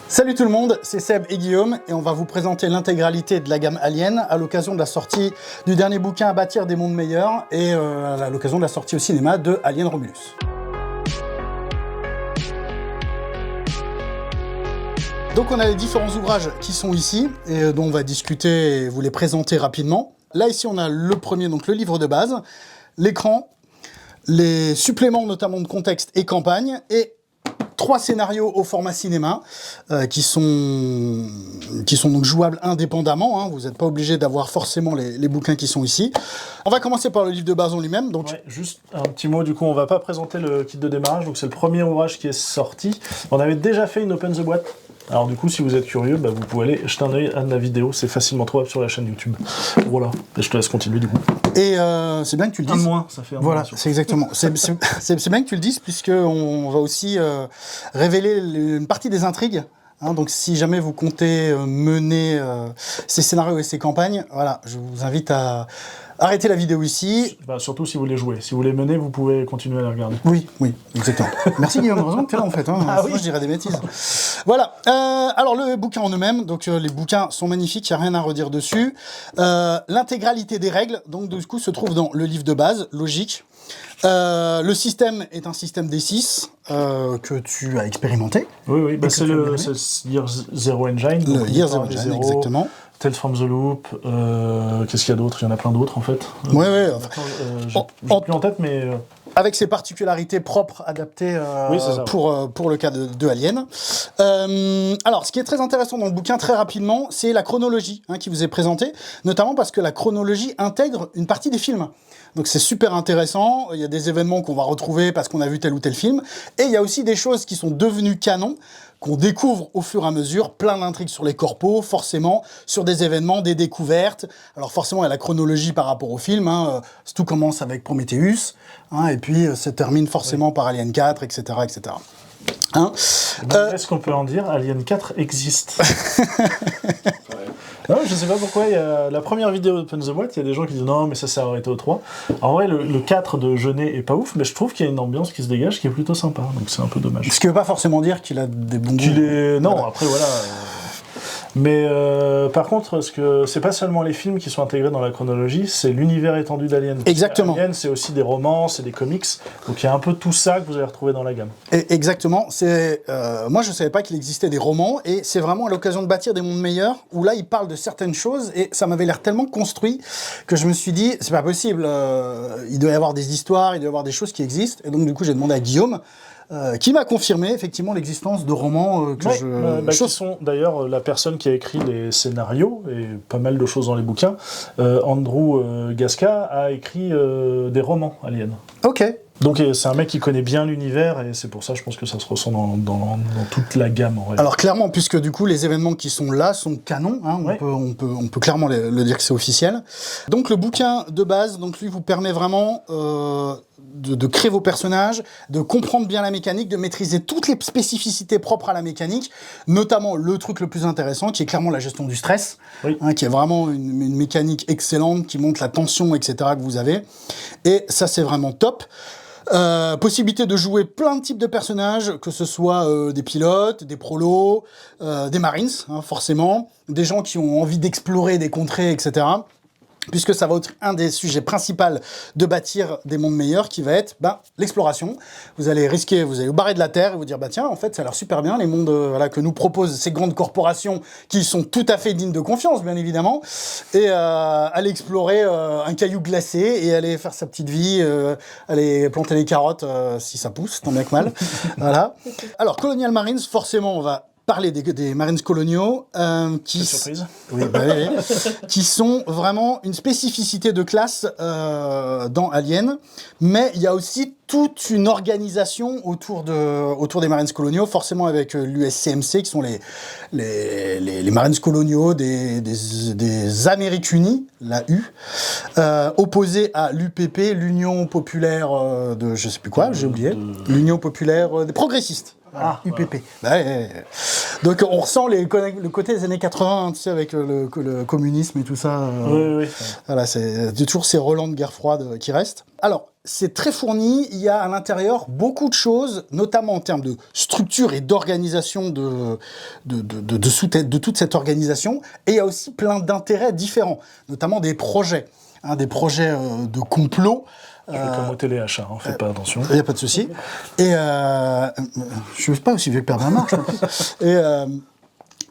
Salut tout le monde, c'est Seb et Guillaume et on va vous présenter l'intégralité de la gamme Alien à l'occasion de la sortie du dernier bouquin à bâtir des mondes meilleurs et à l'occasion de la sortie au cinéma de Alien Romulus. Donc on a les différents ouvrages qui sont ici et dont on va discuter et vous les présenter rapidement. Là ici on a le premier, donc le livre de base, l'écran, les suppléments notamment de contexte et campagne et 3 scénarios au format cinéma qui sont donc jouables indépendamment, hein. Vous n'êtes pas obligé d'avoir forcément les bouquins qui sont ici. On va commencer par le livre de base en lui-même. Donc... Ouais, juste un petit mot, du coup, on va pas présenter le kit de démarrage, donc c'est le premier ouvrage qui est sorti. On avait déjà fait une Open the Boîte. Alors du coup, si vous êtes curieux, vous pouvez aller jeter un œil à la vidéo, c'est facilement trouvable sur la chaîne YouTube. Voilà, et je te laisse continuer du coup. Et c'est bien que tu le dises. Un de moins, ça fait un voilà, c'est exactement. C'est bien que tu le dises, puisqu'on va aussi révéler une partie des intrigues. Hein, donc si jamais vous comptez mener ces scénarios et ces campagnes, voilà, je vous invite à arrêter la vidéo ici. Surtout si vous les jouez. Si vous les menez, vous pouvez continuer à les regarder. Oui, exactement. Merci Guillaume, heureusement que tu es là en fait. Hein. Oui. Je dirais des bêtises. Voilà. Alors le bouquin en eux-mêmes, donc les bouquins sont magnifiques, il n'y a rien à redire dessus. L'intégralité des règles, donc du coup, se trouve dans le livre de base, logique. Le système est un système D6 que tu as expérimenté. Oui, c'est le Year Zero Engine. Le Year Zero Engine, exactement. Tales from the Loop, qu'est-ce qu'il y a d'autre? Il y en a plein d'autres en fait. Oui. J'ai plus en tête, mais... Avec ses particularités propres, adaptées pour le cas de Alien. Alors, ce qui est très intéressant dans le bouquin, très rapidement, c'est la chronologie qui vous est présentée, notamment parce que la chronologie intègre une partie des films. Donc c'est super intéressant, il y a des événements qu'on va retrouver parce qu'on a vu tel ou tel film, et il y a aussi des choses qui sont devenues canon, qu'on découvre au fur et à mesure, plein d'intrigues sur les corpos, forcément, sur des événements, des découvertes. Alors forcément, il y a la chronologie par rapport au film, tout commence avec Prometheus, et puis se termine forcément par Alien 4, etc. etc. Est-ce qu'on peut en dire Alien 4 existe? Non, je sais pas pourquoi, il y a la première vidéo d'Open the Boîte, il y a des gens qui disent non, mais ça s'est arrêté au 3. En vrai, le 4 de Jeunet est pas ouf, mais je trouve qu'il y a une ambiance qui se dégage qui est plutôt sympa, donc c'est un peu dommage. Ce qui veut pas forcément dire qu'il a des bons goûts. Non, voilà. Après voilà... Mais par contre, c'est pas seulement les films qui sont intégrés dans la chronologie, c'est l'univers étendu d'Alien. Exactement. Alien, c'est aussi des romans, c'est des comics, donc il y a un peu tout ça que vous allez retrouver dans la gamme. Exactement. Moi, je savais pas qu'il existait des romans, et c'est vraiment à l'occasion de bâtir des mondes meilleurs, où là, il parle de certaines choses, et ça m'avait l'air tellement construit que je me suis dit, c'est pas possible, il doit y avoir des histoires, il doit y avoir des choses qui existent, et donc du coup, j'ai demandé à Guillaume, qui m'a confirmé effectivement l'existence de romans qui sont d'ailleurs la personne qui a écrit les scénarios et pas mal de choses dans les bouquins. Andrew Gasca a écrit des romans Alien. Ok. Donc c'est un mec qui connaît bien l'univers et c'est pour ça je pense que ça se ressent dans toute la gamme en réalité. Alors clairement, puisque du coup les événements qui sont là sont canons, on peut clairement le dire que c'est officiel. Donc le bouquin de base, donc lui vous permet vraiment de créer vos personnages, de comprendre bien la mécanique, de maîtriser toutes les spécificités propres à la mécanique, notamment le truc le plus intéressant qui est clairement la gestion du stress, qui est vraiment une mécanique excellente, qui montre la tension, etc. que vous avez. Et ça c'est vraiment top. Possibilité de jouer plein de types de personnages, que ce soit des pilotes, des prolos, des marines, forcément, des gens qui ont envie d'explorer des contrées, etc. Puisque ça va être un des sujets principaux de bâtir des mondes meilleurs, qui va être l'exploration. Vous allez vous barrer de la Terre et vous dire, tiens, en fait, ça a l'air super bien, les mondes que nous proposent ces grandes corporations, qui sont tout à fait dignes de confiance, bien évidemment, et aller explorer un caillou glacé, et aller faire sa petite vie, aller planter les carottes, si ça pousse, tant bien que mal. Voilà. Alors, Colonial Marines, forcément, on va parler des Marines coloniaux qui sont vraiment une spécificité de classe dans Alien, mais il y a aussi toute une organisation autour des Marines coloniaux, forcément avec l'USCMC qui sont les Marines coloniaux des Amériques Unies, la U, opposé à l'UPP, l'Union populaire de je sais plus quoi, j'ai oublié, l'Union populaire des progressistes. UPP. Donc on ressent le côté des années 80, tu sais, avec le communisme et tout ça. Oui. Voilà, c'est toujours ces relents de guerre froide qui restent. Alors, c'est très fourni, il y a à l'intérieur beaucoup de choses, notamment en termes de structure et d'organisation de toute cette organisation, et il y a aussi plein d'intérêts différents, notamment des projets, des projets de complot. Comme au téléachat, faites pas attention. Il n'y a pas de souci. Et je ne sais pas aussi vieux que Père Bernard, je pense.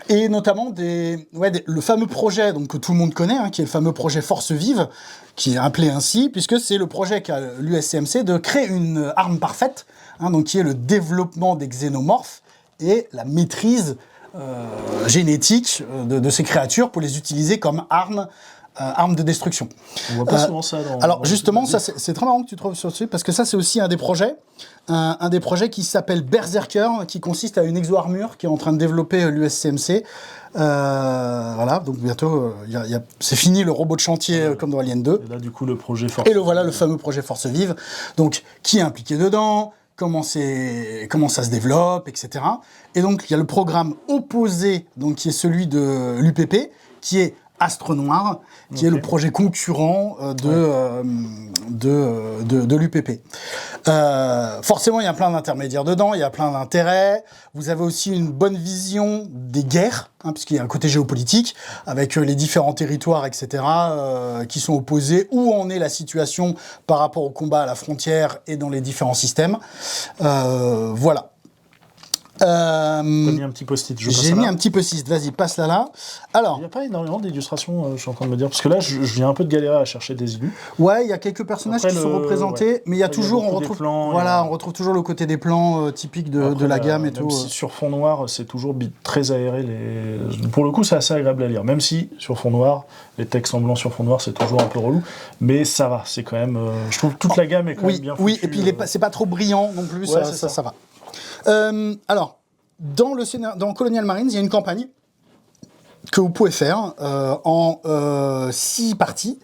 Et notamment le fameux projet donc, que tout le monde connaît, qui est le fameux projet Force Vive, qui est appelé ainsi, puisque c'est le projet qu'a l'USCMC de créer une arme parfaite, donc qui est le développement des xénomorphes et la maîtrise génétique de ces créatures pour les utiliser comme armes de destruction. On voit pas souvent ça alors justement, ça c'est très marrant que tu trouves sur ce site, parce que ça c'est aussi un des projets qui s'appelle Berserker, qui consiste à une exo-armure qui est en train de développer l'USCMC. Voilà, donc bientôt, c'est fini le robot de chantier comme dans Alien 2. Et là du coup le projet Force. Et le fameux projet Force Vive, donc qui est impliqué dedans, comment ça se développe, etc. Et donc il y a le programme opposé, donc qui est celui de l'UPP, qui est Astre Noir, qui est le projet concurrent de l'UPP. Forcément, il y a plein d'intermédiaires dedans, il y a plein d'intérêts. Vous avez aussi une bonne vision des guerres, puisqu'il y a un côté géopolitique, avec les différents territoires, etc., qui sont opposés, où en est la situation par rapport au combat à la frontière et dans les différents systèmes. Voilà. T'as mis un petit post-it. J'ai mis un petit post-it. Vas-y, passe là. Alors, il n'y a pas énormément d'illustrations, je suis en train de me dire, parce que là, je viens un peu de galérer à chercher des élus. Ouais, il y a quelques personnages qui sont représentés, mais il y a toujours, on retrouve toujours le côté des plans typiques de la gamme et tout. Si sur fond noir, c'est toujours très aéré. Pour le coup, c'est assez agréable à lire. Même si sur fond noir, les textes en blanc sur fond noir, c'est toujours un peu relou, mais ça va. C'est quand même, je trouve toute la gamme est quand même bien foutue. Oui, et puis c'est pas trop brillant non plus. Ouais, ça va. Alors, dans Colonial Marines, il y a une campagne que vous pouvez faire en 6 parties.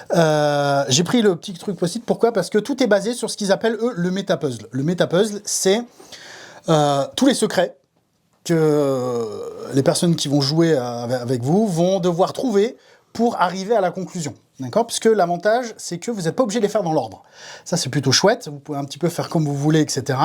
J'ai pris le petit truc possible. Pourquoi ? Parce que tout est basé sur ce qu'ils appellent, eux, le métapuzzle. Le métapuzzle, c'est tous les secrets que les personnes qui vont jouer avec vous vont devoir trouver pour arriver à la conclusion. D'accord ? Puisque l'avantage, c'est que vous n'êtes pas obligé de les faire dans l'ordre. Ça, c'est plutôt chouette. Vous pouvez un petit peu faire comme vous voulez, etc.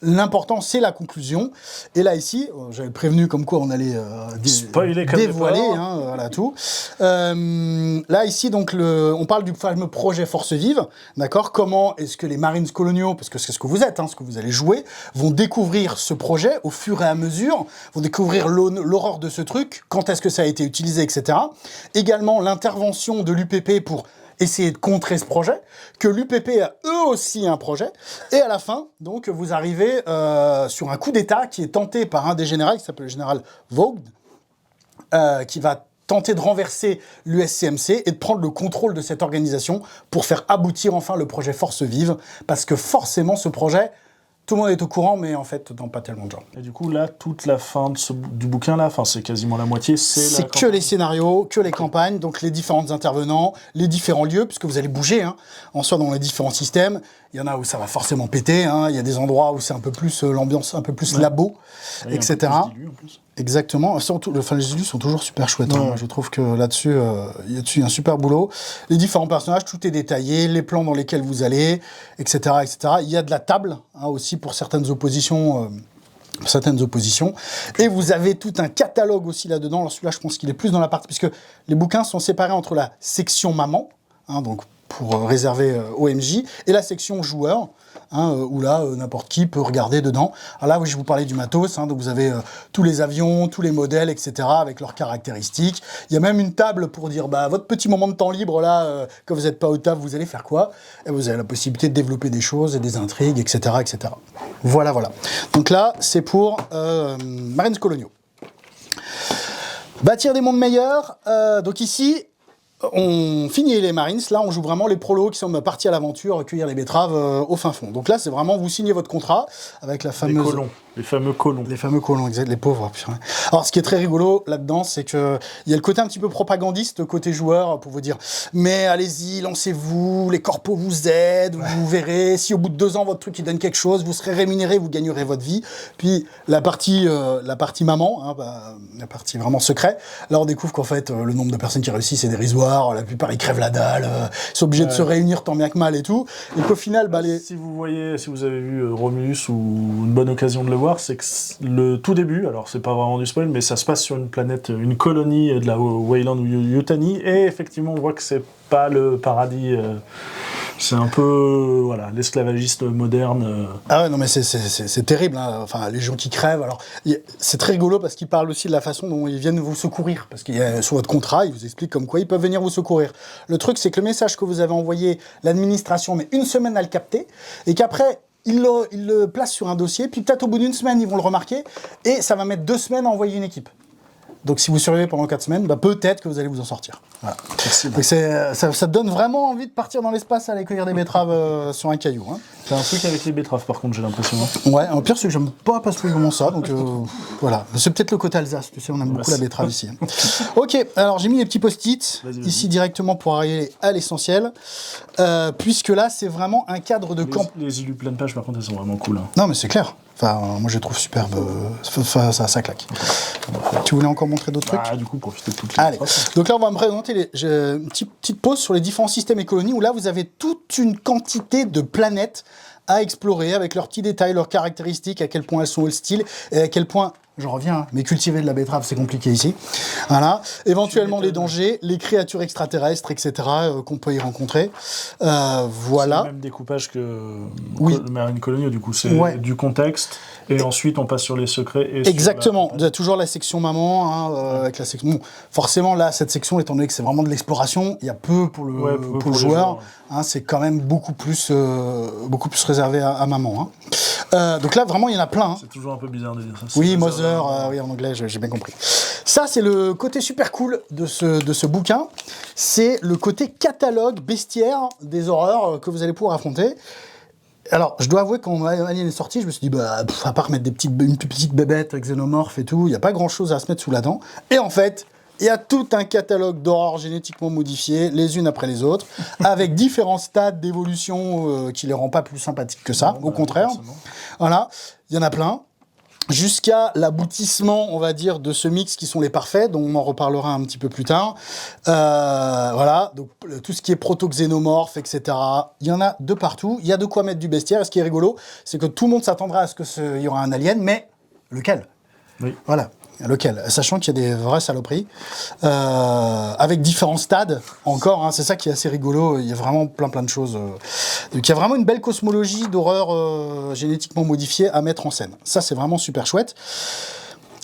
L'important, c'est la conclusion. Et là, ici, j'avais prévenu comme quoi on allait dévoiler, voilà tout. Là, ici, donc, on parle du fameux projet Force Vive. D'accord ? Comment est-ce que les Marines coloniaux, parce que c'est ce que vous êtes, ce que vous allez jouer, vont découvrir ce projet au fur et à mesure, vont découvrir l'horreur de ce truc, quand est-ce que ça a été utilisé, etc. Également, l'intervention de l'UPP pour essayer de contrer ce projet, que l'UPP a eux aussi un projet, et à la fin, donc, vous arrivez sur un coup d'État qui est tenté par un des généraux, qui s'appelle le général Vaughn, qui va tenter de renverser l'USCMC et de prendre le contrôle de cette organisation pour faire aboutir enfin le projet Force Vive, parce que forcément, ce projet, tout le monde est au courant, mais en fait, dans pas tellement de gens. Et du coup, là, toute la fin du bouquin, là, c'est quasiment la moitié, c'est que les scénarios, que les campagnes, donc les différents intervenants, les différents lieux, puisque vous allez bouger, en soi, dans les différents systèmes. Il y en a où ça va forcément péter, il y a des endroits où c'est un peu plus l'ambiance, un peu plus labo, etc. Exactement. Surtout, les élus sont toujours super chouettes. Je trouve que là-dessus, il y a un super boulot. Les différents personnages, tout est détaillé, les plans dans lesquels vous allez, etc., etc. Il y a de la table aussi pour certaines oppositions. Et vous avez tout un catalogue aussi là-dedans. Alors celui-là, je pense qu'il est plus dans la partie, puisque les bouquins sont séparés entre la section maman, donc pour réserver au MJ, et la section joueur, où là, n'importe qui peut regarder dedans. Alors là, oui, je vous parlais du matos, donc vous avez tous les avions, tous les modèles, etc., avec leurs caractéristiques. Il y a même une table pour dire, votre petit moment de temps libre, là, quand vous n'êtes pas au taf, vous allez faire quoi ? Et vous avez la possibilité de développer des choses et des intrigues, etc., etc. Voilà. Donc là, c'est pour Marines coloniaux. Bâtir des mondes meilleurs. Donc ici, on finit les Marines, là on joue vraiment les prolos qui sont partis à l'aventure, cueillir les betteraves au fin fond. Donc là c'est vraiment, vous signez votre contrat avec la fameuse... Les fameux colons. Les fameux colons, exact, les pauvres. Putain. Alors ce qui est très rigolo là-dedans, c'est qu'il y a le côté un petit peu propagandiste, côté joueur, pour vous dire, mais allez-y, lancez-vous, les corpos vous aident, vous verrez, si au bout de 2 ans votre truc il donne quelque chose, vous serez rémunéré, vous gagnerez votre vie. Puis la partie maman, la partie vraiment secret, là on découvre qu'en fait le nombre de personnes qui réussissent est dérisoire, joueurs, la plupart ils crèvent la dalle, ils sont obligés de se réunir tant bien que mal et tout, et qu'au final, Si vous avez vu Romulus ou une bonne occasion de le voir, c'est que le tout début, alors c'est pas vraiment du spoil, mais ça se passe sur une planète, une colonie de la Weyland ou Yutani, et effectivement on voit que c'est pas le paradis. C'est un peu l'esclavagiste moderne. Ah ouais, non mais c'est terrible, hein. Enfin, les gens qui crèvent. Alors, c'est très rigolo parce qu'ils parlent aussi de la façon dont ils viennent vous secourir. Parce qu'il y a sur votre contrat, ils vous expliquent comme quoi ils peuvent venir vous secourir. Le truc, c'est que le message que vous avez envoyé, l'administration met une semaine à le capter, et qu'après, ils le placent sur un dossier, puis peut-être au bout d'une semaine, ils vont le remarquer, et ça va mettre 2 semaines à envoyer une équipe. Donc si vous survivez pendant 4 semaines, peut-être que vous allez vous en sortir. Voilà. Donc ça donne vraiment envie de partir dans l'espace à aller cueillir des betteraves sur un caillou. Hein. C'est un truc avec les betteraves par contre, j'ai l'impression. Ouais, le pire c'est que j'aime pas particulièrement ça, donc voilà. C'est peut-être le côté Alsace, tu sais, on aime beaucoup la betterave ici. Hein. Ok, alors j'ai mis les petits post-it ici directement pour arriver à l'essentiel, puisque là c'est vraiment un cadre de camp. Les illus pleine page par contre, elles sont vraiment cool. Hein. Non mais c'est clair. Enfin, moi je les trouve superbes, ça claque. Tu voulais encore montrer d'autres trucs ? Du coup, profitez de toutes les Allez, donc là on va me présenter une petite pause sur les différents systèmes et colonies, où là vous avez toute une quantité de planètes à explorer, avec leurs petits détails, leurs caractéristiques, à quel point elles sont hostiles, et à quel point, j'en reviens, mais cultiver de la betterave c'est compliqué ici. Voilà, éventuellement les dangers, les créatures extraterrestres, etc. Qu'on peut y rencontrer. Voilà. C'est le même découpage que Marine Colonie, du coup, c'est du contexte, et ensuite on passe sur les secrets. Et exactement, il y a toujours la section maman, avec la section... Bon, forcément là, cette section, étant donné que c'est vraiment de l'exploration, il y a peu pour le joueur, hein, c'est quand même beaucoup plus réservé à maman. Hein. Donc là, vraiment, il y en a plein. Hein. C'est toujours un peu bizarre de dire ça. Oui, Mother, oui, en anglais, j'ai bien compris. Ça, c'est le côté super cool de ce bouquin. C'est le côté catalogue bestiaire des horreurs que vous allez pouvoir affronter. Alors, je dois avouer, quand Alien est sorti, je me suis dit, à part mettre une petite bébête xénomorphe et tout, il n'y a pas grand-chose à se mettre sous la dent. Et en fait, il y a tout un catalogue d'horreurs génétiquement modifiées, les unes après les autres, avec différents stades d'évolution qui les rend pas plus sympathiques que ça, au contraire. Forcément. Voilà, il y en a plein. Jusqu'à l'aboutissement, on va dire, de ce mix qui sont les parfaits, dont on en reparlera un petit peu plus tard. Voilà, donc tout ce qui est proto-xénomorphe, etc. Il y en a de partout, il y a de quoi mettre du bestiaire. Et ce qui est rigolo, c'est que tout le monde s'attendra à ce qu'il y aura un alien, mais lequel ? Oui. Voilà. Lequel ? Sachant qu'il y a des vraies saloperies, avec différents stades encore, hein, c'est ça qui est assez rigolo, il y a vraiment plein de choses. Donc il y a vraiment une belle cosmologie d'horreur génétiquement modifiée à mettre en scène. Ça, c'est vraiment super chouette.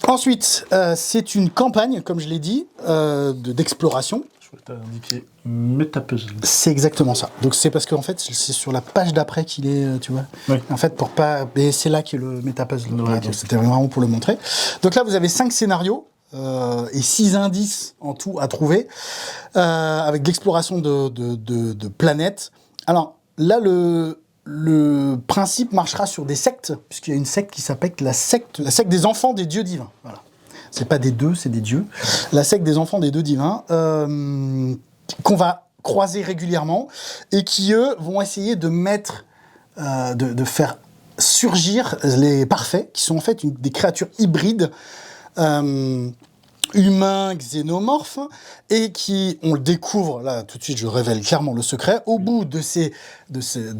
Ensuite, c'est une campagne, comme je l'ai dit, d'exploration. Je t'ai indiqué métapuzzle. C'est exactement ça. Donc c'est parce qu'en fait, c'est sur la page d'après qu'il est, tu vois. Oui. En fait, pour pas... Et c'est là qu'est le métapuzzle. Ouais, donc c'était vraiment pour le montrer. Donc là, vous avez 5 scénarios et 6 indices en tout à trouver, avec l'exploration de planètes. Alors là, le principe marchera sur des sectes, puisqu'il y a une secte qui s'appelle la secte des enfants des dieux divins. Voilà. C'est pas des deux, c'est des dieux. La secte des enfants des dieux divins, qu'on va croiser régulièrement, et qui, eux, vont essayer de mettre, de faire surgir les parfaits, qui sont en fait des créatures hybrides, humains, xénomorphes, et qui, on le découvre, là tout de suite je révèle clairement le secret, au bout de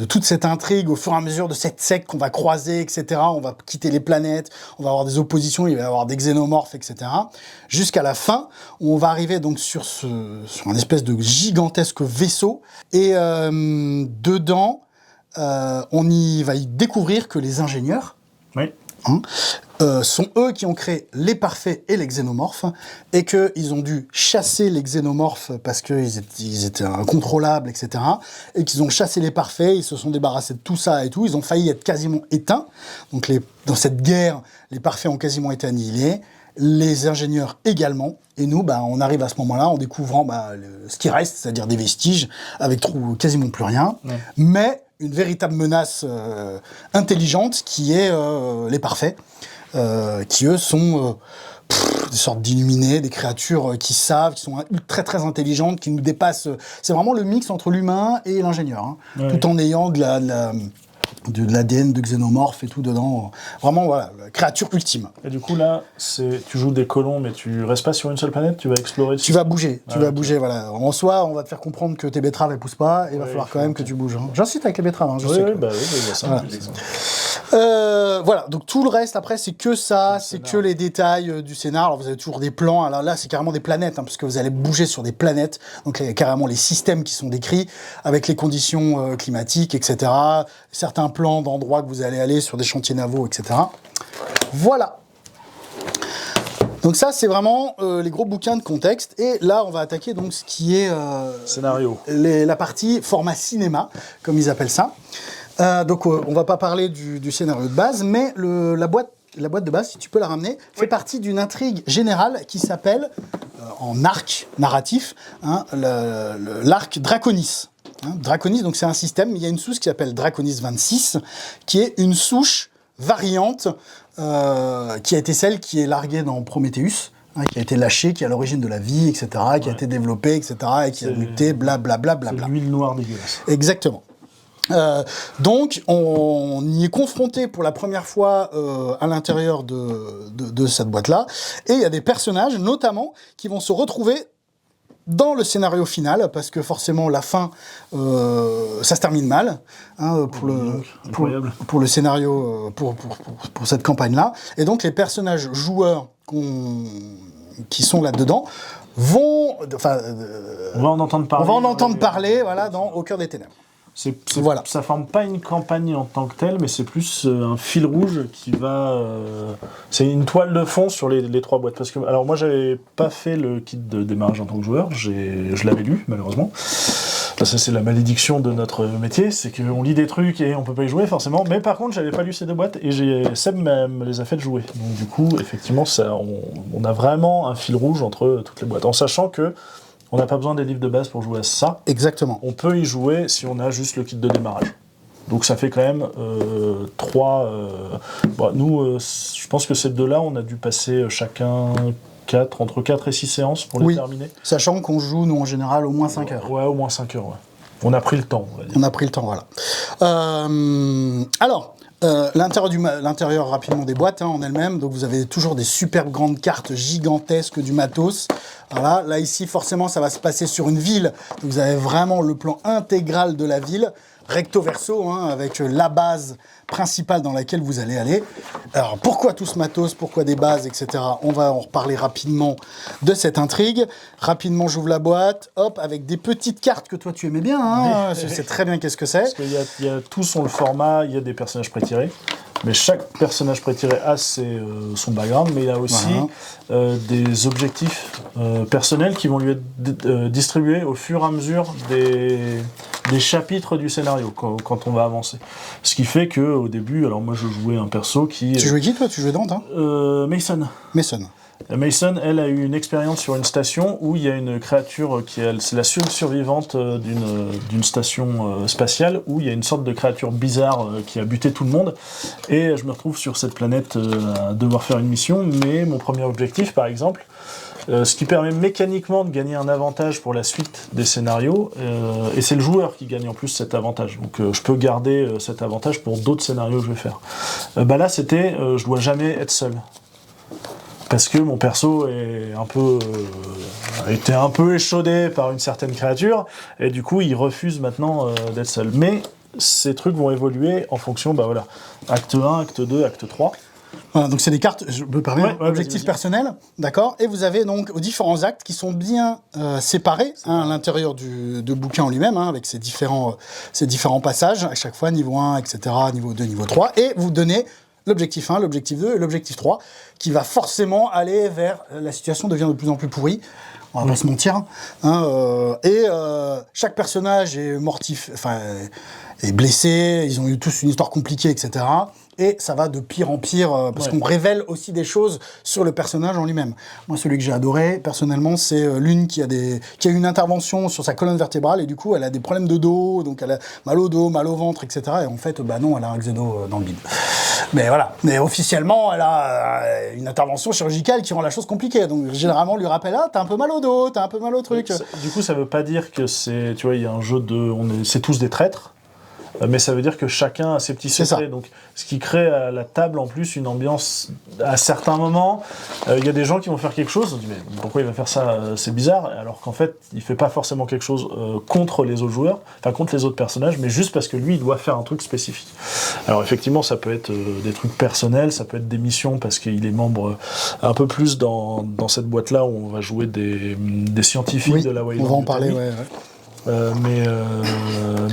toute cette intrigue, au fur et à mesure de cette secte qu'on va croiser, etc., on va quitter les planètes, on va avoir des oppositions, il va y avoir des xénomorphes, etc., jusqu'à la fin, où on va arriver donc sur un espèce de gigantesque vaisseau, et dedans, on va y découvrir que les ingénieurs, sont eux qui ont créé les parfaits et les xénomorphes, et qu'ils ont dû chasser les xénomorphes parce qu'ils étaient incontrôlables, etc., et qu'ils ont chassé les parfaits, ils se sont débarrassés de tout ça et tout, ils ont failli être quasiment éteints. Donc dans cette guerre, les parfaits ont quasiment été annihilés, les ingénieurs également, et nous, on arrive à ce moment-là en découvrant ce qui reste, c'est-à-dire des vestiges, avec quasiment plus rien, mais une véritable menace intelligente qui est les parfaits, qui eux sont des sortes d'illuminés, des créatures qui savent, qui sont très très intelligentes, qui nous dépassent. C'est vraiment le mix entre l'humain et l'ingénieur, hein, tout en ayant de de l'ADN de xénomorphes et tout dedans. Vraiment, voilà, la créature ultime. Et du coup, là, tu joues des colons, mais tu restes pas sur une seule planète, tu vas explorer. Tu vas bouger, bouger, voilà. En soi, on va te faire comprendre que tes betteraves, elles poussent pas, et il va falloir quand même que tu bouges. Hein. J'incite avec les betteraves, hein, je sais. Bah oui, ça. Voilà, donc tout le reste, après, c'est que ça, c'est que les détails du scénar. Alors, vous avez toujours des plans, alors là, c'est carrément des planètes, hein, parce que vous allez bouger sur des planètes, donc il y a carrément les systèmes qui sont décrits, avec les conditions climatiques, etc., certains plans d'endroits que vous allez aller sur des chantiers navaux, etc. Voilà. Donc ça, c'est vraiment les gros bouquins de contexte. Et là, on va attaquer donc ce qui est scénario. La partie format cinéma, comme ils appellent ça. Donc on va pas parler du scénario de base, mais la boîte de base, si tu peux la ramener, fait partie d'une intrigue générale qui s'appelle, en arc narratif, hein, l'arc Draconis. Hein, Draconis, donc c'est un système, il y a une souche qui s'appelle Draconis 26, qui est une souche variante qui a été celle qui est larguée dans Prometheus, hein, qui a été lâchée, qui est à l'origine de la vie, etc., qui a été développée, etc., et qui a muté, blablabla. C'est l'huile noire dégueulasse. Exactement. Donc, on y est confronté pour la première fois à l'intérieur de cette boîte-là, et il y a des personnages, notamment, qui vont se retrouver dans le scénario final, parce que forcément la fin, ça se termine mal, hein, pour le scénario, pour cette campagne-là. Et donc les personnages joueurs qui sont là-dedans on va en entendre parler, voilà, dans Au cœur des ténèbres. Voilà. Ça forme pas une campagne en tant que telle, mais c'est plus un fil rouge qui va... c'est une toile de fond sur les trois boîtes. Parce que, alors moi, j'avais pas fait le kit de démarrage en tant que joueur, je l'avais lu, malheureusement. Ça, c'est la malédiction de notre métier, c'est qu'on lit des trucs et on peut pas y jouer, forcément. Mais par contre, j'avais pas lu ces deux boîtes, et Seb me les a fait jouer. Donc du coup, effectivement, on a vraiment un fil rouge entre toutes les boîtes. En sachant que on n'a pas besoin des livres de base pour jouer à ça. Exactement. On peut y jouer si on a juste le kit de démarrage. Donc ça fait quand même 3... nous, je pense que ces deux-là, on a dû passer chacun entre 4 et 6 séances pour les terminer. Sachant qu'on joue, nous, en général, au moins 5 heures. Ouais, au moins 5 heures, ouais. On a pris le temps, on va dire. On a pris le temps, voilà. Alors... l'intérieur rapidement des boîtes, hein, en elles-mêmes, donc vous avez toujours des superbes grandes cartes gigantesques du matos. Voilà. Là ici forcément ça va se passer sur une ville, donc vous avez vraiment le plan intégral de la ville, recto verso, hein, avec la base principale dans laquelle vous allez aller. Alors pourquoi tout ce matos, pourquoi des bases, etc. On va en reparler rapidement de cette intrigue. Rapidement j'ouvre la boîte, hop, avec des petites cartes que toi tu aimais bien, hein, tu sais très bien qu'est-ce que c'est. Parce qu'il y a tous ont le format, il y a des personnages prétirés, mais chaque personnage prétiré a son background, mais il y a aussi des objectifs personnels qui vont lui être distribués au fur et à mesure des chapitres du scénario quand on va avancer. Ce qui fait que au début, alors moi je jouais un perso qui... Tu jouais qui toi? Tu jouais Dante, hein? Mason. Mason, elle a eu une expérience sur une station où il y a une créature c'est la seule survivante d'une station spatiale où il y a une sorte de créature bizarre qui a buté tout le monde, et je me retrouve sur cette planète à devoir faire une mission, mais mon premier objectif par exemple, ce qui permet mécaniquement de gagner un avantage pour la suite des scénarios, et c'est le joueur qui gagne en plus cet avantage, donc je peux garder cet avantage pour d'autres scénarios que je vais faire. Là c'était, je dois jamais être seul. Parce que mon perso était un peu échaudé par une certaine créature, et du coup il refuse maintenant d'être seul. Mais ces trucs vont évoluer en fonction, acte 1, acte 2, acte 3. Voilà, donc c'est des cartes, je me permets, objectifs personnels, d'accord. Et vous avez donc aux différents actes qui sont bien séparés, hein, à l'intérieur du bouquin en lui-même, hein, avec ces différents passages, à chaque fois, niveau 1, etc., niveau 2, niveau 3, et vous donnez l'objectif 1, l'objectif 2 et l'objectif 3, qui va forcément aller vers... La situation devient de plus en plus pourrie, on va pas se mentir, hein, chaque personnage est est blessé, ils ont eu tous une histoire compliquée, etc., et ça va de pire en pire, parce qu'on révèle aussi des choses sur le personnage en lui-même. Moi, celui que j'ai adoré, personnellement, c'est l'une qui a eu une intervention sur sa colonne vertébrale, et du coup, elle a des problèmes de dos, donc elle a mal au dos, mal au ventre, etc. Et en fait, non, elle a un xéno dans le bide. Mais voilà. Mais officiellement, elle a une intervention chirurgicale qui rend la chose compliquée. Donc, généralement, on lui rappelle, t'as un peu mal au dos, t'as un peu mal au truc. Du coup, ça veut pas dire que c'est, tu vois, il y a un jeu c'est tous des traîtres. mais ça veut dire que chacun a ses petits secrets. Donc, ce qui crée à la table en plus une ambiance à certains moments. Il y a des gens qui vont faire quelque chose, on se dit mais pourquoi il va faire ça, c'est bizarre, alors qu'en fait il fait pas forcément quelque chose contre les autres joueurs, enfin contre les autres personnages, mais juste parce que lui il doit faire un truc spécifique. Alors effectivement ça peut être des trucs personnels, ça peut être des missions parce qu'il est membre un peu plus dans cette boîte là où on va jouer des scientifiques de la Wayland. On va en parler,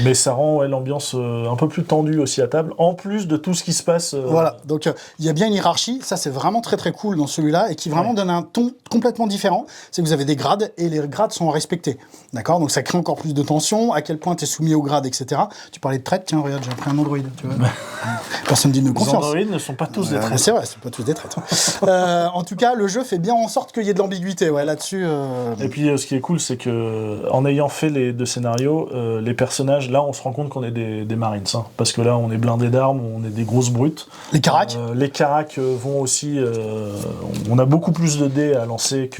mais ça rend l'ambiance un peu plus tendue aussi à table, en plus de tout ce qui se passe. Voilà, donc il y a bien une hiérarchie, ça c'est vraiment très très cool dans celui-là, et qui vraiment donne un ton complètement différent. C'est que vous avez des grades, et les grades sont respectés. D'accord, donc ça crée encore plus de tension, à quel point tu es soumis aux grades, etc. Tu parlais de traite, tiens, regarde, j'ai pris un Android. Tu vois. Personne ne dit de confiance. Les Android ne sont pas tous des traites. C'est vrai, c'est pas tous des traites. En tout cas, le jeu fait bien en sorte qu'il y ait de l'ambiguïté, là-dessus. Et puis ce qui est cool, c'est que en ayant fait les deux scénarios, les personnages, là, on se rend compte qu'on est des Marines, hein, parce que là, on est blindés d'armes, on est des grosses brutes. Les caracs. Les caracs vont aussi. On a beaucoup plus de dés à lancer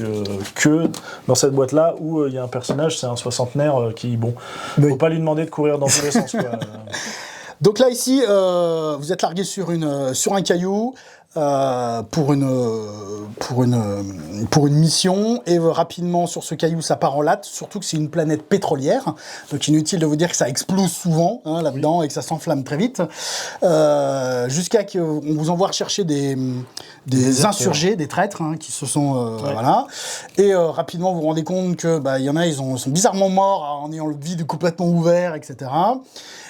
que dans cette boîte-là où il y a un personnage, c'est un soixantenaire qui, faut pas lui demander de courir dans tous les sens, quoi. Donc là, ici, vous êtes largué sur un caillou pour une mission, et rapidement sur ce caillou, ça part en latte, surtout que c'est une planète pétrolière, donc inutile de vous dire que ça explose souvent là-dedans et que ça s'enflamme très vite, jusqu'à qu'on vous envoie rechercher des insurgés, des traîtres, qui se sont... voilà. Et rapidement, vous vous rendez compte que il y en a, ils sont bizarrement morts en ayant le vide complètement ouvert, etc.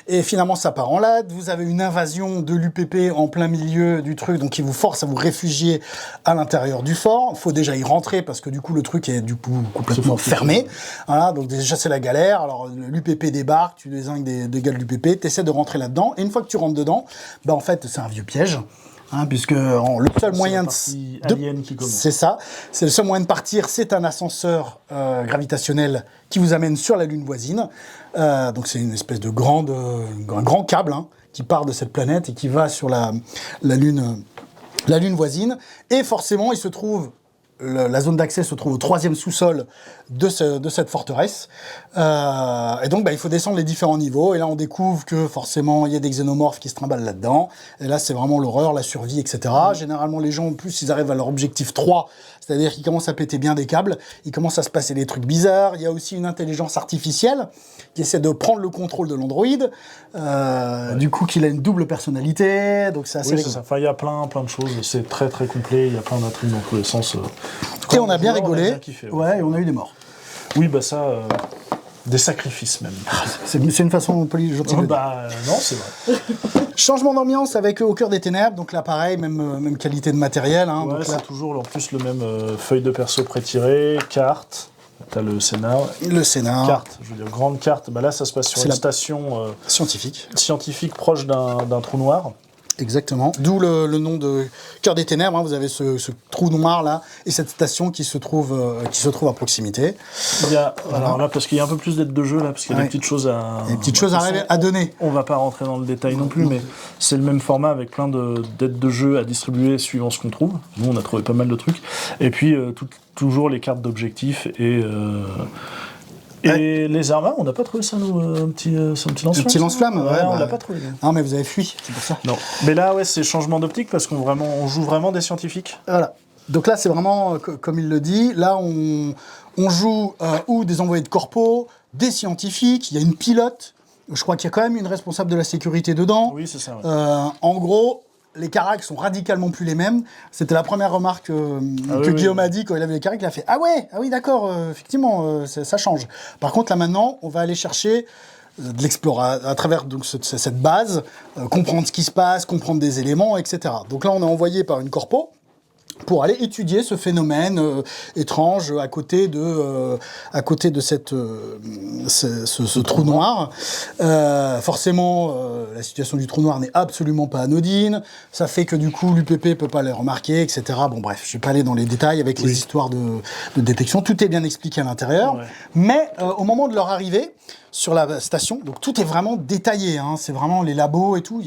Et finalement, ça part en latte. Vous avez une invasion de l'UPP en plein milieu du truc, donc il vous force à vous réfugier à l'intérieur du fort. Il faut déjà y rentrer parce que du coup, le truc est du coup complètement fermé. Voilà, donc déjà, c'est la galère. Alors, l'UPP débarque, tu désingues des gars de l'UPP, tu essaies de rentrer là-dedans. Et une fois que tu rentres dedans, en fait, c'est un vieux piège. Puisque le seul moyen c'est ça, c'est le seul moyen de partir, c'est un ascenseur gravitationnel qui vous amène sur la lune voisine. Donc c'est une espèce de un grand câble qui part de cette planète et qui va sur la lune voisine. Et forcément, il se trouve la zone d'accès se trouve au 3e sous-sol de cette forteresse. Et donc, il faut descendre les différents niveaux. Et là, on découvre que, forcément, il y a des xénomorphes qui se trimballent là-dedans. Et là, c'est vraiment l'horreur, la survie, etc. Généralement, les gens, en plus, ils arrivent à leur objectif 3, c'est-à-dire qu'ils commencent à péter bien des câbles. Il commence à se passer des trucs bizarres. Il y a aussi une intelligence artificielle qui essaie de prendre le contrôle de l'android. Du coup, qu'il a une double personnalité. Donc, c'est assez... Oui, c'est ça. Enfin, il y a plein de choses. C'est très, très complet. Il y a plein d'intrigues dans tous les sens. Et on a bien rigolé. On a bien kiffé, et on a eu des morts. Oui, des sacrifices même. C'est une façon gentille de dire. Non, c'est vrai. Changement d'ambiance avec Au cœur des ténèbres, donc là pareil, même qualité de matériel. Donc là... c'est toujours en plus le même feuille de perso pré-tirée, carte. T'as le scénar. Carte, je veux dire, grande carte. Là, ça se passe sur une station scientifique proche d'un trou noir. Exactement. D'où le nom de Cœur des Ténèbres. Vous avez ce trou noir là et cette station qui se trouve à proximité. Alors là, parce qu'il y a un peu plus d'aides de jeu là, parce qu'il y a des petites choses à donner. On va pas rentrer dans le détail non plus, mais c'est le même format avec plein d'aides de jeu à distribuer suivant ce qu'on trouve. Nous, on a trouvé pas mal de trucs. Et puis toujours les cartes d'objectifs et les armes, on n'a pas trouvé ça, nous, un petit lance-flamme. Un petit lance-flamme, on l'a pas trouvé. Non, mais vous avez fui, c'est pour ça. Non. Mais là, c'est changement d'optique parce on joue vraiment des scientifiques. Voilà. Donc là, c'est vraiment, comme il le dit, là, on joue ou des envoyés de corpo, des scientifiques, il y a une pilote. Je crois qu'il y a quand même une responsable de la sécurité dedans. Oui, c'est ça. Ouais. En gros... Les caracs sont radicalement plus les mêmes. C'était la première remarque que Guillaume a dit quand il avait les caracs. Il a fait « Ah oui, d'accord, effectivement, ça change. » Par contre, là maintenant, on va aller chercher de l'explorer à travers donc, cette base, comprendre ce qui se passe, comprendre des éléments, etc. Donc là, on est envoyé par une corpo pour aller étudier ce phénomène étrange à côté de ce trou noir. Forcément, la situation du trou noir n'est absolument pas anodine. Ça fait que du coup, l'UPP peut pas les remarquer, etc. Bon, bref, je vais pas aller dans les détails avec les histoires de détection. Tout est bien expliqué à l'intérieur. Ouais. Mais au moment de leur arrivée sur la station, donc tout est vraiment détaillé. C'est vraiment les labos et tout.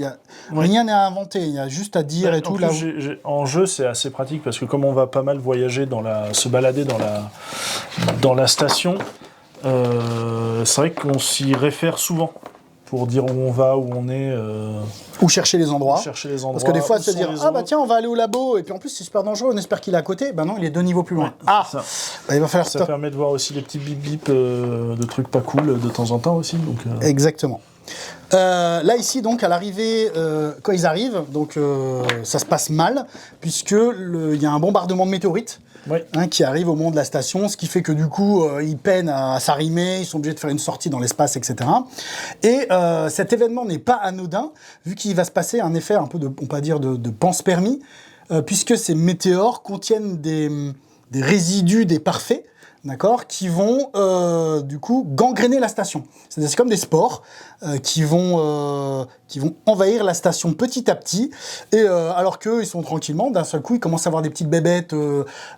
Rien n'est à inventer. Il y a juste à dire et tout. Plus, en jeu, c'est assez pratique parce que comme on va pas mal voyager se balader dans la station, c'est vrai qu'on s'y réfère souvent. pour dire où on va, où on est. Ou chercher les endroits. Parce que des fois, se dire, ah bah tiens, on va aller au labo, et puis en plus, c'est super dangereux, on espère qu'il est à côté. Ben non, il est 2 niveaux plus loin. Ça. Bah, il va falloir ça permet de voir aussi les petits bip-bip de trucs pas cool de temps en temps aussi. Donc, Exactement. Là, ici, donc, à l'arrivée, quand ils arrivent, donc, ça se passe mal, puisqu'il y a un bombardement de météorites. Qui arrive au moment de la station, ce qui fait que du coup, ils peinent à s'arrimer, ils sont obligés de faire une sortie dans l'espace, etc. Et cet événement n'est pas anodin, vu qu'il va se passer un effet un peu de, on peut dire, de pense-permis, puisque ces météores contiennent des résidus des parfaits, d'accord, qui vont du coup gangréner la station. C'est comme des spores qui vont envahir la station petit à petit. Et alors qu'eux, ils sont tranquillement, d'un seul coup, ils commencent à avoir des petites bébêtes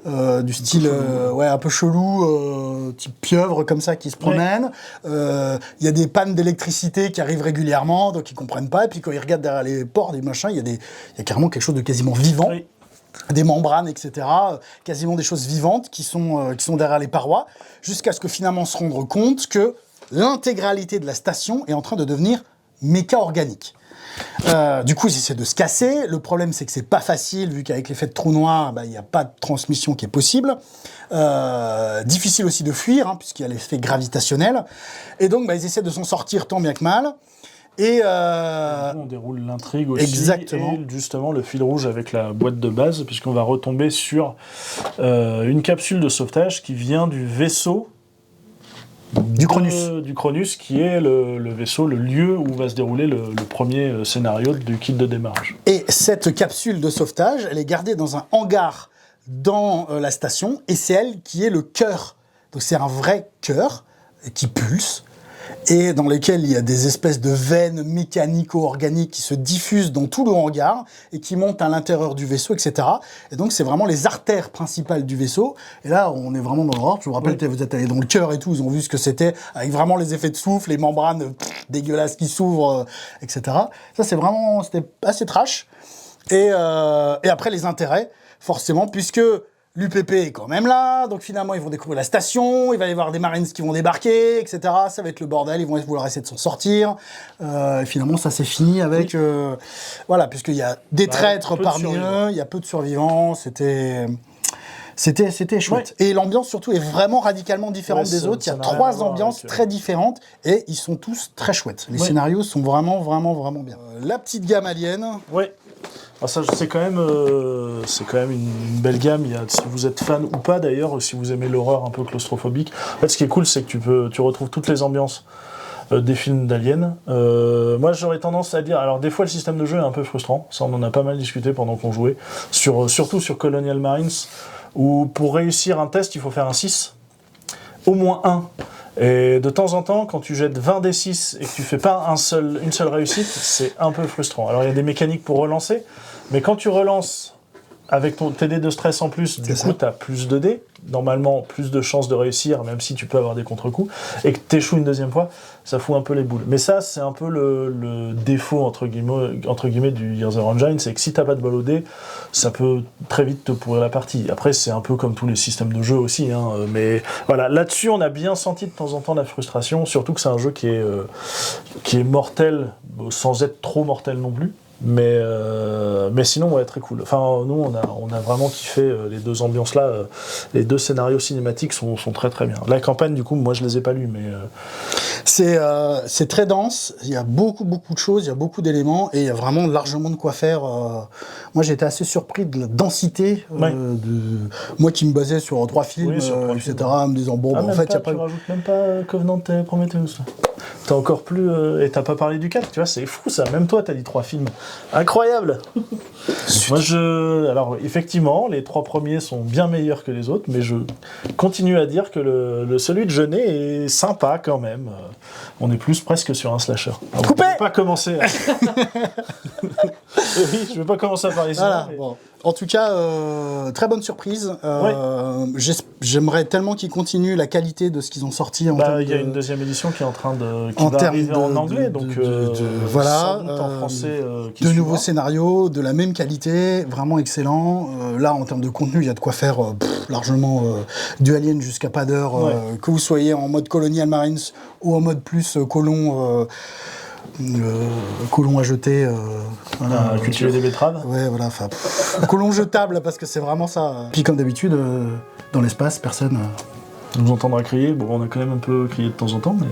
du style un peu chelou, type pieuvre comme ça, qui se promènent. Il y a des pannes d'électricité qui arrivent régulièrement, donc ils comprennent pas. Et puis quand ils regardent derrière les ports des machins, il y a carrément quelque chose de quasiment vivant. Des membranes, etc., quasiment des choses vivantes qui sont derrière les parois, jusqu'à ce que finalement on se rende compte que l'intégralité de la station est en train de devenir méca-organique. Du coup, ils essaient de se casser. Le problème, c'est que c'est pas facile, vu qu'avec l'effet de trou noir, il n'y a pas de transmission qui est possible. Difficile aussi de fuir, puisqu'il y a l'effet gravitationnel. Et donc, ils essaient de s'en sortir tant bien que mal. Et on déroule l'intrigue aussi. Exactement. Et justement le fil rouge avec la boîte de base, puisqu'on va retomber sur une capsule de sauvetage qui vient du vaisseau du Cronus. Du Cronus, qui est le vaisseau, le lieu où va se dérouler le premier scénario du kit de démarrage. Et cette capsule de sauvetage, elle est gardée dans un hangar dans la station, et c'est elle qui est le cœur. Donc c'est un vrai cœur qui pulse, et dans lesquels il y a des espèces de veines mécanico-organiques qui se diffusent dans tout le hangar et qui montent à l'intérieur du vaisseau, etc. Et donc, c'est vraiment les artères principales du vaisseau. Et là, on est vraiment dans l'horreur. Je vous rappelle, vous êtes allés dans le cœur et tout, ils ont vu ce que c'était, avec vraiment les effets de souffle, les membranes dégueulasses qui s'ouvrent, etc. Ça, c'était assez trash. Et après, les intérêts, forcément, puisque l'UPP est quand même là, donc finalement ils vont découvrir la station, il va y avoir des Marines qui vont débarquer, etc. Ça va être le bordel, ils vont vouloir essayer de s'en sortir. Et finalement ça s'est fini avec... puisqu'il y a des traîtres parmi eux, il y a peu de survivants, c'était chouette. Et l'ambiance surtout est vraiment radicalement différente des autres. Il y a 3 ambiances très différentes et ils sont tous très chouettes. Les scénarios sont vraiment, vraiment, vraiment bien. La petite gamme Alien. Alors ça, c'est quand même une belle gamme. Si vous êtes fan ou pas d'ailleurs, si vous aimez l'horreur un peu claustrophobique. En fait, ce qui est cool, c'est que tu retrouves toutes les ambiances des films d'Alien. Moi, j'aurais tendance à dire... Alors, des fois, le système de jeu est un peu frustrant. Ça, on en a pas mal discuté pendant qu'on jouait. Surtout sur Colonial Marines, où pour réussir un test, il faut faire un 6. Au moins 1. Et de temps en temps, quand tu jettes 20 D6 et que tu fais pas une seule réussite, c'est un peu frustrant. Alors, il y a des mécaniques pour relancer, mais quand tu relances avec tes dés de stress en plus, du coup, tu as plus de dés, normalement plus de chances de réussir, même si tu peux avoir des contre-coups, et que tu échoues une deuxième fois, ça fout un peu les boules. Mais ça, c'est un peu le défaut, entre guillemets, du Years of Engine, c'est que si tu n'as pas de bol au dé, ça peut très vite te pourrir la partie. Après, c'est un peu comme tous les systèmes de jeu aussi, mais voilà, là-dessus, on a bien senti de temps en temps la frustration, surtout que c'est un jeu qui est mortel, sans être trop mortel non plus. Mais sinon, très cool. Enfin, nous, on a vraiment kiffé les 2 ambiances-là. Les 2 scénarios cinématiques sont très très bien. La campagne, du coup, moi, je les ai pas lus, mais... C'est très dense, il y a beaucoup de choses, il y a beaucoup d'éléments, et il y a vraiment largement de quoi faire. Moi, j'ai été assez surpris de la densité, moi qui me basais sur 3 films, etc., me disant, en fait, il n'y a pas... Tu rajoutes même pas Covenant et Prometheus. T'as encore plus... et t'as pas parlé du 4, tu vois, c'est fou ça. Même toi, t'as dit 3 films. Incroyable. Moi, alors, effectivement, les 3 premiers sont bien meilleurs que les autres, mais je continue à dire que celui de Jeunet est sympa quand même. On est plus presque sur un slasher. Alors, Coupé. Je vais pas commencer à... Oui, je vais pas commencer à parler voilà, mais... bon. En tout cas, très bonne surprise. J'aimerais tellement qu'ils continuent la qualité de ce qu'ils ont sorti. Il y a une deuxième édition qui est en train de... qui va arriver en anglais, donc voilà, en français. De nouveaux scénarios, de la même qualité, vraiment excellent. Là, en termes de contenu, il y a de quoi faire largement du Alien jusqu'à pas d'heure. Que vous soyez en mode Colonial Marines ou en mode plus colon... colon à jeter. Voilà, cultiver des betteraves. Ouais, voilà. Colon jetable, parce que c'est vraiment ça. Puis comme d'habitude, dans l'espace, personne... On vous entendra crier. Bon, on a quand même un peu crié de temps en temps, mais...